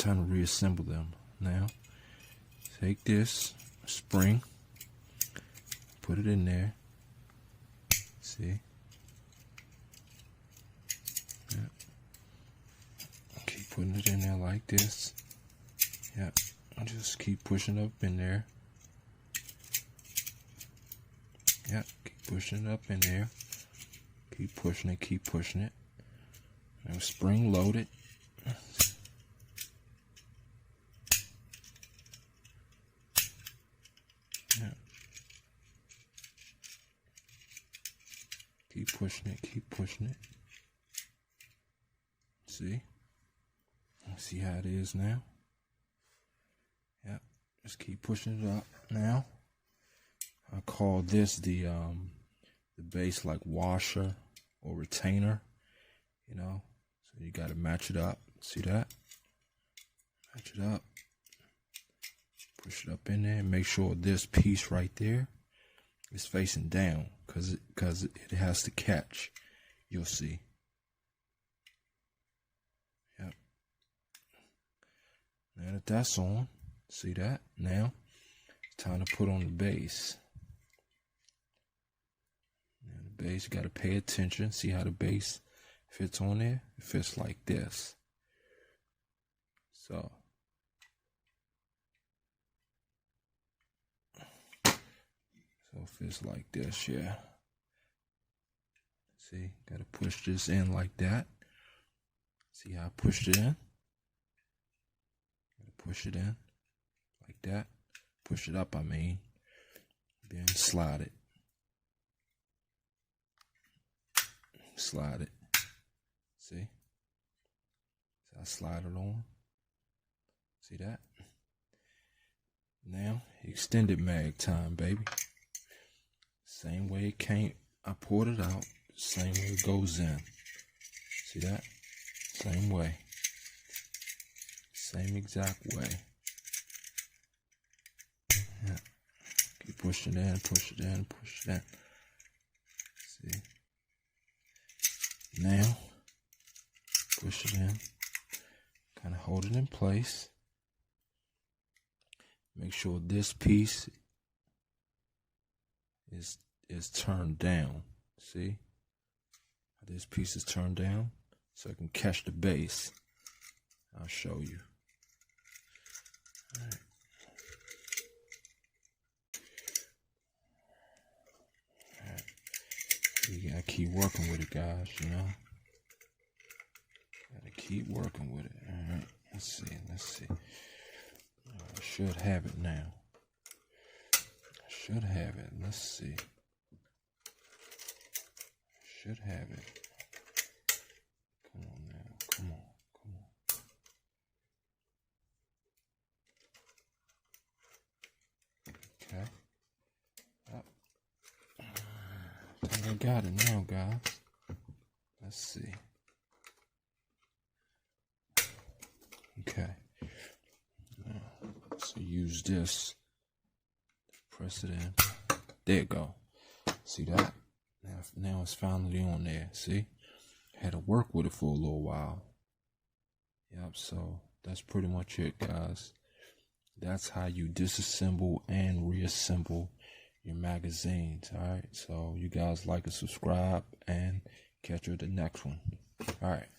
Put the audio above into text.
time to reassemble them. Now, take this spring, put it in there. See? Yeah. Keep putting it in there like this. Yeah. I'll just keep pushing up in there. Yeah. Keep pushing it up in there. Keep pushing it. Keep pushing it. Now spring loaded. Yeah. Keep pushing it. Keep pushing it. See? See how it is now? Yeah. Just keep pushing it up now. I call this the base like washer or retainer, you know. So you got to match it up. See that? Match it up. Push it up in there and make sure this piece right there is facing down, because it has to catch. You'll see. Yep. Now that that's on, see that? Now it's time to put on the base. Now the base, you got to pay attention. See how the base fits on there? It fits like this. So it fits like this, yeah. See, gotta push this in like that. See how I pushed it in? Gotta push it in like that. Push it up, I mean. Then slide it. Slide it. See? So I slide it on. See that? Now, extended mag time, baby. Same way it came, I poured it out. Same way it goes in. See that? Same way. Same exact way. Yeah. Keep pushing it in, push it in, push it in. See? Now, push it in. Kind of hold it in place. Make sure this piece is turned down. See? This piece is turned down so I can catch the base. I'll show you. All right. All right. You gotta keep working with it, guys, you know? Gotta keep working with it. All right. Let's see. Let's see. I should have it now. Should have it. Let's see. Should have it. Come on now. Come on. Come on. Okay. Up. I think I got it now, guys. Let's see. Okay. So use this. Press it in. There you go. See that? Now it's finally on there. See? Had to work with it for a little while. Yep, so that's pretty much it, guys. That's how you disassemble and reassemble your magazines. Alright, so you guys like and subscribe, and catch you at the next one. Alright.